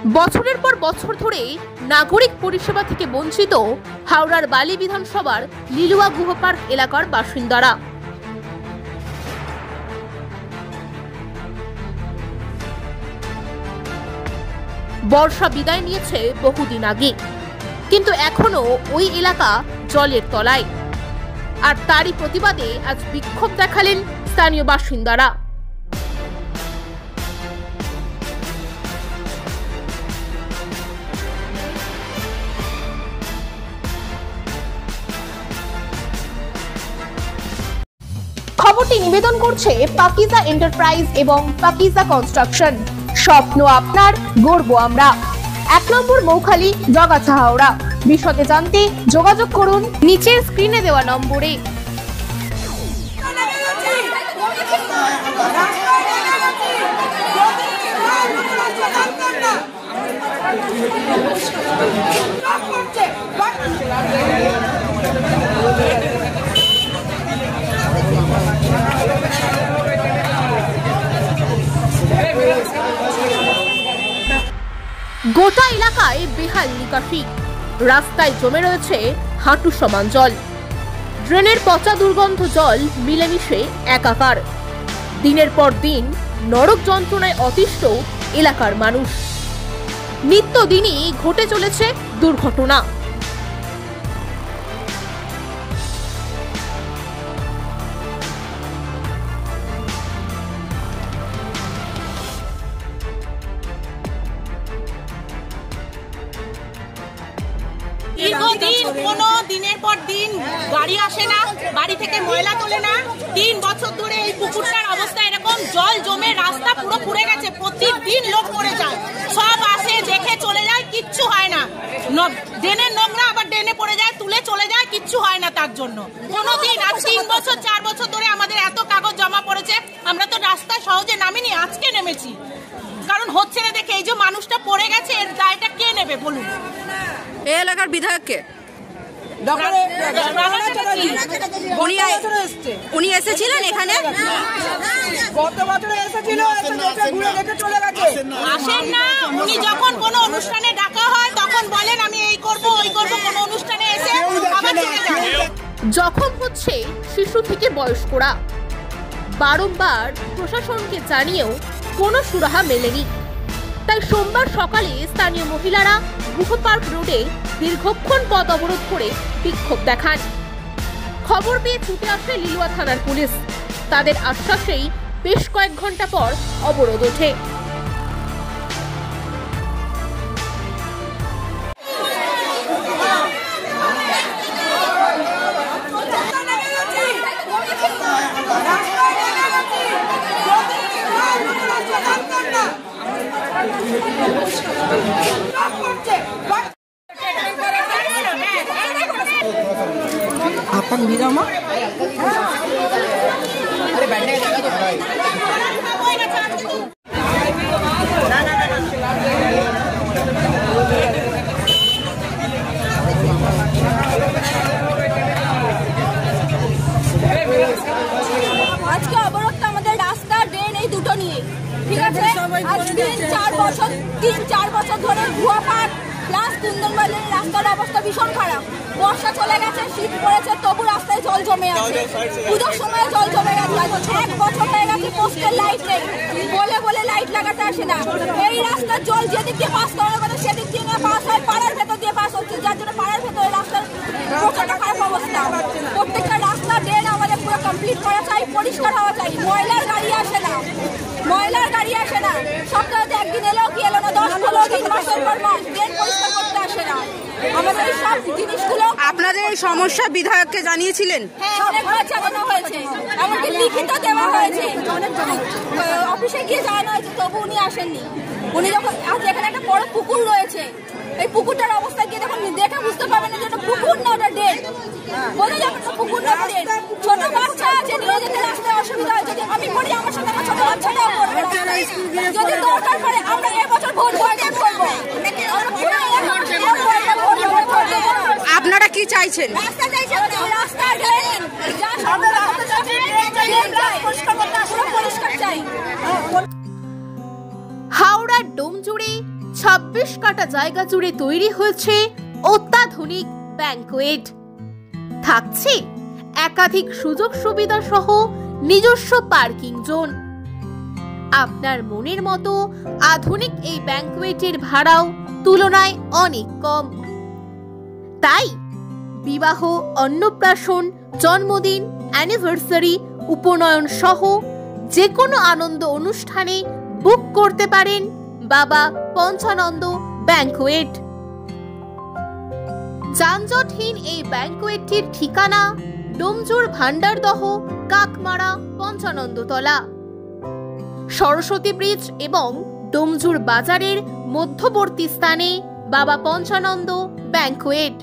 বছরের পর বছর ধরে নাগরিক পরিষেবা থেকে বঞ্চিত হাওড়ার বালি বিধানসভার লিলুয়া গুহ পার্ক এলাকার বাসিন্দারা। বর্ষা বিদায় নিয়েছে বহুদিন আগে, কিন্তু এখনো ওই এলাকা জলের তলায়। আর তারই প্রতিবাদে আজ বিক্ষোভ দেখালেন স্থানীয় বাসিন্দারা। খবরটি নিবেদন করছে পাকিজা এন্টারপ্রাইজ এবং পাকিজা কনস্ট্রাকশন। স্বপ্ন আপনার, গর্ব আমরা। 1 নম্বর মৌখালি, জগাছা, হাওড়া। বিশদে জানতে যোগাযোগ করুন নিচের স্ক্রিনে দেওয়া নম্বরে। গোটা এলাকায় বেহাল নিকাশি, রাস্তায় জমে রয়েছে হাঁটু সমান জল। ড্রেনের পচা দুর্গন্ধ জল মিলেমিশে একাকার। দিনের পর দিন নরক যন্ত্রণায় অতিষ্ঠ এলাকার মানুষ। নিত্যদিনই ঘটে চলেছে দুর্ঘটনা। দীর্ঘদিন কোনো দিনের পর দিন গাড়ি আসে না, বাড়ি থেকে ময়লা তোলে না। 3 বছর ধরে এই পুকুরটার অবস্থা এরকম, জল জমে রাস্তা পুরো পুড়ে গেছে। প্রতিদিন লোক মরে যায়, সব আসে দেখে চলে যায়, কিচ্ছু হয় না। ড্রেনের নোংরা আবার ড্রেনে পড়ে যায়, তুলে চলে যায়, কিচ্ছু হয় না তার জন্য। কোনোদিন আজ 3 বছর 4 বছর ধরে আমাদের এত কাগজ জমা পড়েছে, আমরা তো রাস্তায় সহজে নামিনি, আজকে নেমেছি। কারণ হচ্ছে না দেখে এই যে মানুষটা পড়ে গেছে, এর দায়টা কে নেবে বলুন? এই এলাকার বিধায়ককে উনি এসেছিলেন এখানে, আসেন না। উনি যখন কোনো অনুষ্ঠানে ডাকা হয় তখন বলেন আমি এই করব ওই করব, কোনো অনুষ্ঠানে এসে আবার চলে যান। যখন হচ্ছে শিশু থেকে বয়স্করা, বারংবার প্রশাসনকে জানিয়েও কোনো সুরাহা মেলেনি। তাই সোমবার সকালে স্থানীয় মহিলারা গুহ পার্ক রোডে দীর্ঘক্ষণ পথ অবরোধ করে বিক্ষোভ দেখান। খবর পেয়ে ছুটে আসে লিলুয়া থানার পুলিশ। তাদের আশ্বাসেই বেশ কয়েক ঘন্টা পর অবরোধ ওঠে। अपन भी जाओ अरे बैठने का जगह तो आज के অবরোধটা আমাদের রাস্তা ড্রেন এই দুটো নিয়ে, ঠিক আছে? আজ 3-4 বছর ধরে গুহ পার্ক প্লাস কুন্দনবাড়ির রাস্তার অবস্থা ভীষণ খারাপ। বর্ষা চলে গেছে, শীত পড়েছে, তবু রাস্তায় জল জমে আছে। পুজোর সময় জল জমে গেছে। 1 বছর হয়ে গেছে পোস্টের লাইট নেই, বলে বলে লাইট লাগাতে আসে না। এই রাস্তার জল যেদিক দিয়ে পাস করার কথা সেদিক দিয়ে না পাস হয়, পাড়ার ভেতর দিয়ে পাস হচ্ছে, যার জন্য পাড়ার ভেতরে রাস্তার প্রচন্ড খারাপ অবস্থা। প্রত্যেকটা রাস্তা ড্রেন আমাদের পুরো কমপ্লিট করা চাই, পরিষ্কার হওয়া চাই। ময়লার গাড়ি আসে না, সপ্তাহে একদিন এলো কি এলো না, 10-15 দিন মাসের পর মাস ড্রেন পরিষ্কার করতে আসে না। আমাদের এই সব জিনিসগুলো আপনাদের এই সমস্যা বিধায়ককে জানিয়েছিলেন? হ্যাঁ, অনেকবার জানানো হয়েছে, এমনকি লিখিত দেওয়া হয়েছে, অফিসে গিয়ে জানানো হয়েছে, তবু উনি আসেননি। উনি যখন আজ এখানে একটা বড় পুকুর রয়েছে, এই পুকুরটার অবস্থা গিয়ে দেখুন, দেখে বুঝতে পারবেন না যে এটা পুকুর না ওটা ড্রেন। বোঝা যাবে না পুকুর না ড্রেন। ছোট বাচ্চা আছে, নিয়ে যেতে রাস্তায় অসুবিধা হয়। যদি আমি পড়ি, আমার সাথে আমার ছোট বাচ্চাটাও পড়বে। যদি দরকার পড়ে আমরা এবছর ভোট করবো। আপনারা কি চাইছেন? রাস্তা চাইছেন, রাস্তা ড্রেন পরিষ্কার চাই। হাওড়ার ডোমজুড়ে 26 কাটা জায়গা জুড়ে তৈরি হয়েছে অত্যাধুনিক ব্যাংকোয়েট। থাকছে একাধিক সুযোগ সুবিধা সহ নিজস্ব পার্কিং জোন। আপনার মনের মতো আধুনিক এই ব্যাংকোয়েটের ভাড়াও তুলনায় অনেক কম। তাই বিবাহ, অন্নপ্রাশন, জন্মদিন, অ্যানিভার্সারি, উপনয়ন সহ যে কোনো আনন্দ অনুষ্ঠানে বুক করতে পারেন বাবা পঞ্চানন্দ ব্যাংকোয়েট। যানজটহীন এই ব্যাংকোয়েটটির ঠিকানা ডোমজুর ভান্ডারদহ কাকমারা পঞ্চানন্দতলা, সরস্বতী ব্রিজ এবং ডোমজুর বাজারের মধ্যবর্তী স্থানে বাবা পঞ্চানন্দ ব্যাংকোয়েট।